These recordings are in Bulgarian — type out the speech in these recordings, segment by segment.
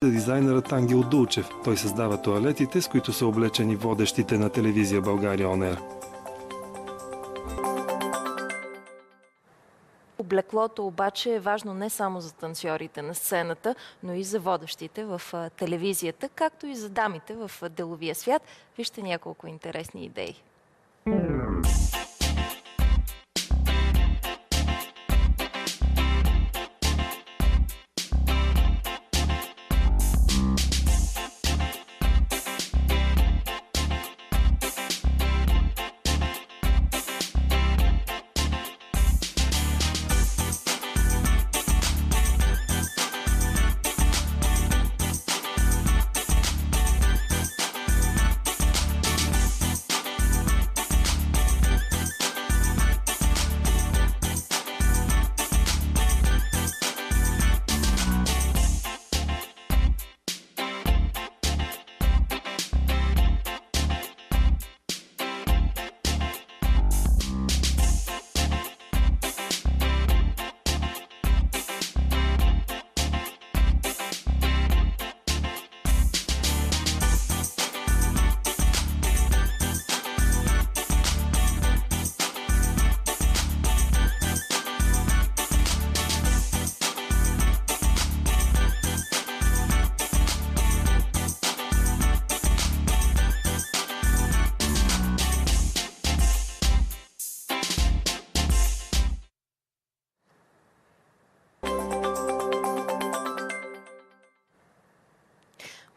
Дизайнерът Ангел Дулчев. Той създава тоалетите, с които са облечени водещите на телевизия България On Air. Облеклото обаче е важно не само за танцорите на сцената, но и за водещите в телевизията, както и за дамите в деловия свят. Вижте няколко интересни идеи.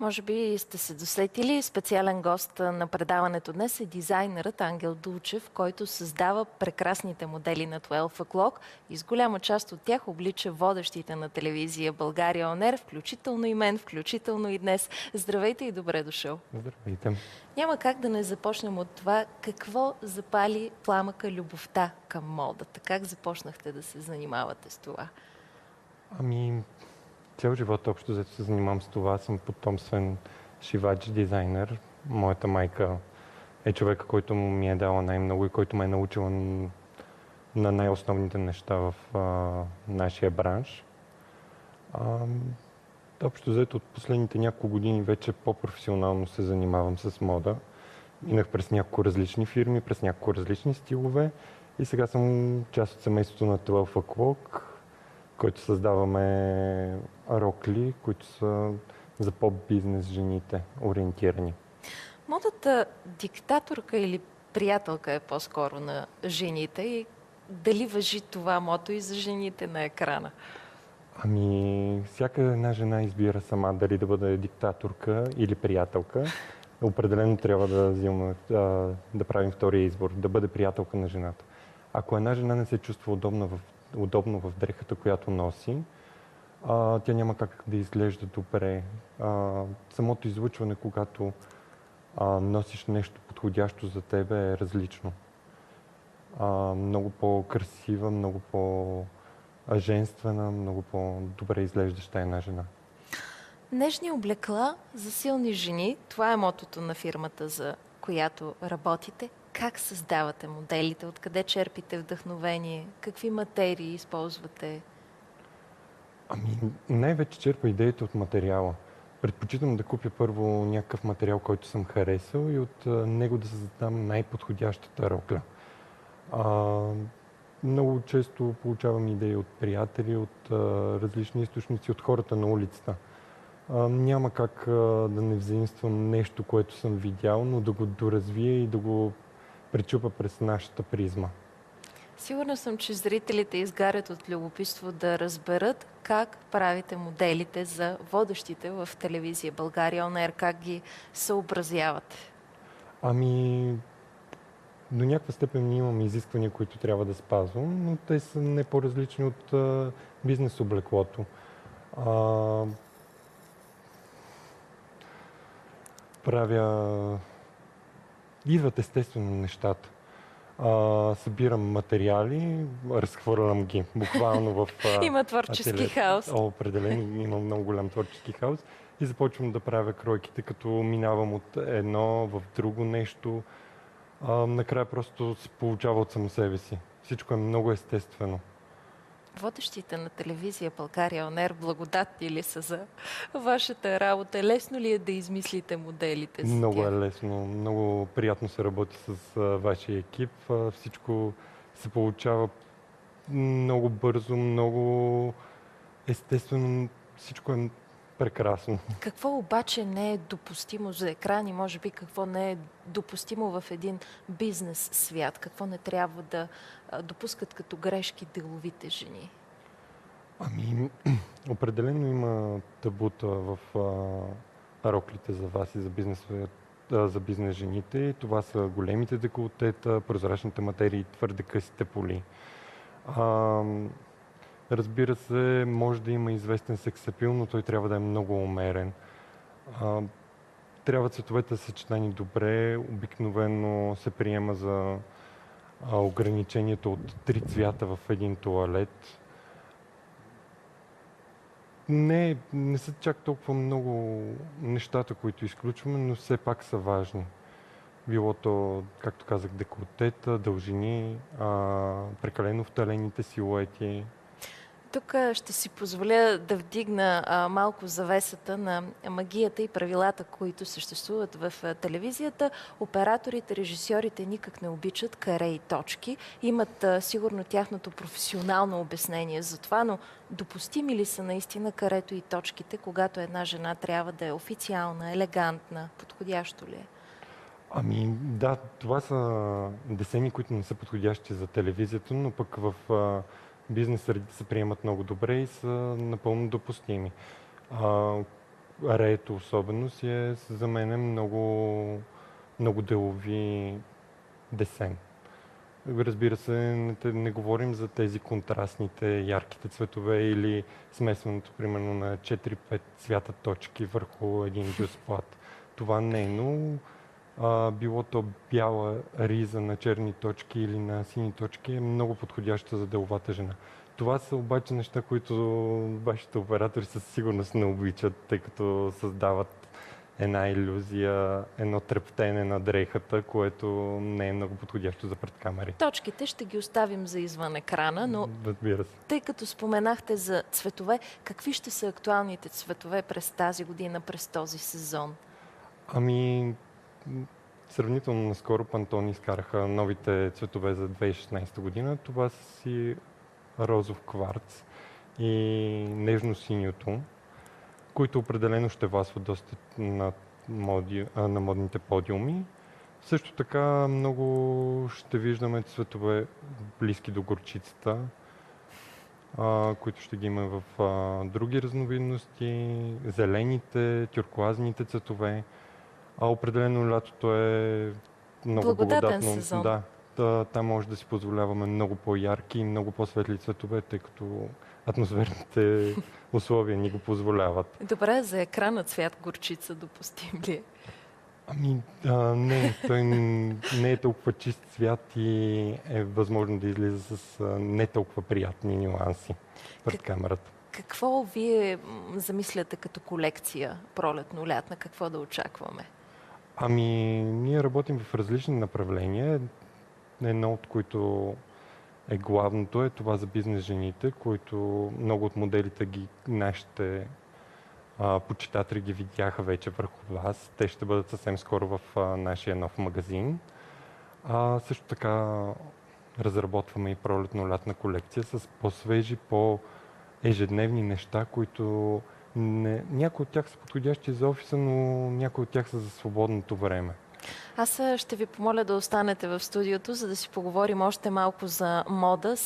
Може би сте се досетили, специален гост на предаването днес е дизайнерът Ангел Дулчев, който създава прекрасните модели на 12 O'Clock и с голяма част от тях облича водещите на телевизия България On Air, включително и мен, включително и днес. Здравейте и добре дошъл. Здравейте. Няма как да не започнем от това, какво запали пламъка любовта към модата. Как започнахте да се занимавате с това? Цял живот общо взето се занимавам с това. Съм потомствен шивач, дизайнер. Моята майка е човека, който ми е дала най-много и който ме е научила на най-основните неща в нашия бранш. Общо взето от последните няколко години вече по-професионално се занимавам с мода. Минах през няколко различни фирми, през няколко различни стилове и сега съм част от семейството на 12 O'Clock, който създаваме рокли, които са за поп-бизнес жените ориентирани. Модата диктаторка или приятелка е по-скоро на жените и дали важи това мото и за жените на екрана? Всяка една жена избира сама дали да бъде диктаторка или приятелка. Определено трябва да правим втория избор, да бъде приятелка на жената. Ако една жена не се чувства удобно в дрехата, която носи, тя няма как да изглежда добре. Самото излъчване, когато носиш нещо подходящо за тебе, е различно. Много по-красива, много по-женствена, много по-добре изглеждаща една жена. Нежни облекла за силни жени, това е мотото на фирмата, за която работите. Как създавате моделите? Откъде черпите вдъхновение? Какви материи използвате? Най-вече черпа идеите от материала. Предпочитам да купя първо някакъв материал, който съм харесал и от него да създам най-подходящата рокля. Много често получавам идеи от приятели, от различни източници, от хората на улицата. Няма как да не взаимствам нещо, което съм видял, но да го доразвия и да го пречупа през нашата призма. Сигурна съм, че зрителите изгарят от любопитство да разберат как правите моделите за водещите в телевизия България On Air, как ги съобразявате. До някаква степен имам изисквания, които трябва да спазвам, но те са не по-различни от бизнес облеклото. Идват естествено нещата. Събирам материали, разхвърлям ги буквално в Има творчески хаос. Определено има много голям творчески хаос и започвам да правя кройките, като минавам от едно в друго нещо. Накрая просто се получава от само себе си. Всичко е много естествено. Водещите на телевизия България On Air благодатни ли са за вашата работа? Лесно ли е да измислите моделите за Много тях? е лесно, много приятно се работи с вашия екип. Всичко се получава много бързо, много естествено. Всичко е прекрасно. Какво обаче не е допустимо за екрани? Може би какво не е допустимо в един бизнес свят? Какво не трябва да допускат като грешки деловите жени? Ами, определено има табута в роклите за вас и за бизнес жените. Това са големите деколтета, прозрачните материи, твърде късите поли. А, разбира се, може да има известен сексапил, но той трябва да е много умерен. Трябва цветовете да са съчетани добре. Обикновено се приема за ограничението от 3 цвята в един тоалет. Не са чак толкова много нещата, които изключваме, но все пак са важни. Било то, както казах, деколтета, дължини, прекалено вталените силуети. Тук ще си позволя да вдигна малко завесата на магията и правилата, които съществуват в телевизията. Операторите, режисьорите никак не обичат каре и точки. Имат сигурно тяхното професионално обяснение за това, но допустими ли са наистина карето и точките, когато една жена трябва да е официална, елегантна, подходящо ли е? Ами да, това са десени, които не са подходящи за телевизията, но пък в бизнес средите се приемат много добре и са напълно допустими. Ареето особено си е за мен много делови десен. Разбира се, не говорим за тези контрастните, ярките цветове или смесването, примерно, на 4-5 цвята точки върху един дюсплат. Това не е, но било то бяла риза на черни точки или на сини точки е много подходяща за деловата жена. Това са обаче неща, които вашите оператори със сигурност не обичат, тъй като създават една илюзия, едно трептене на дрехата, което не е много подходящо за пред камери. Точките ще ги оставим за извън екрана, но Разбира се. тъй като споменахте за цветове, какви ще са актуалните цветове през тази година, през този сезон? Ами, сравнително наскоро Пантони изкараха новите цветове за 2016 година. Това са си розов кварц и нежно-синьото, които определено ще властват доста на модните подиуми. Също така много ще виждаме цветове близки до горчицата, които ще ги има в други разновидности, зелените, тюркоазните цветове. Определено лятото е много Благодатен благодатно. сезон. Да, там може да си позволяваме много по-ярки и много по-светли цветове, тъй като атмосферните условия ни го позволяват. Добре, за екрана цвят горчица допустим ли е? Ами, не, той не е толкова чист цвят и е възможно да излиза с не толкова приятни нюанси пред камерата. Какво вие замисляте като колекция пролетно-лятна? Какво да очакваме? Ами, ние работим в различни направления. Едно от които е главното е това за бизнес жените, които много от моделите нашите почитатели ги видяха вече върху вас. Те ще бъдат съвсем скоро в нашия нов магазин. Също така разработваме и пролетно-лятна колекция с по-свежи, по-ежедневни неща, които някои от тях са подходящи за офиса, но някои от тях са за свободното време. Аз ще ви помоля да останете в студиото, за да си поговорим още малко за мода.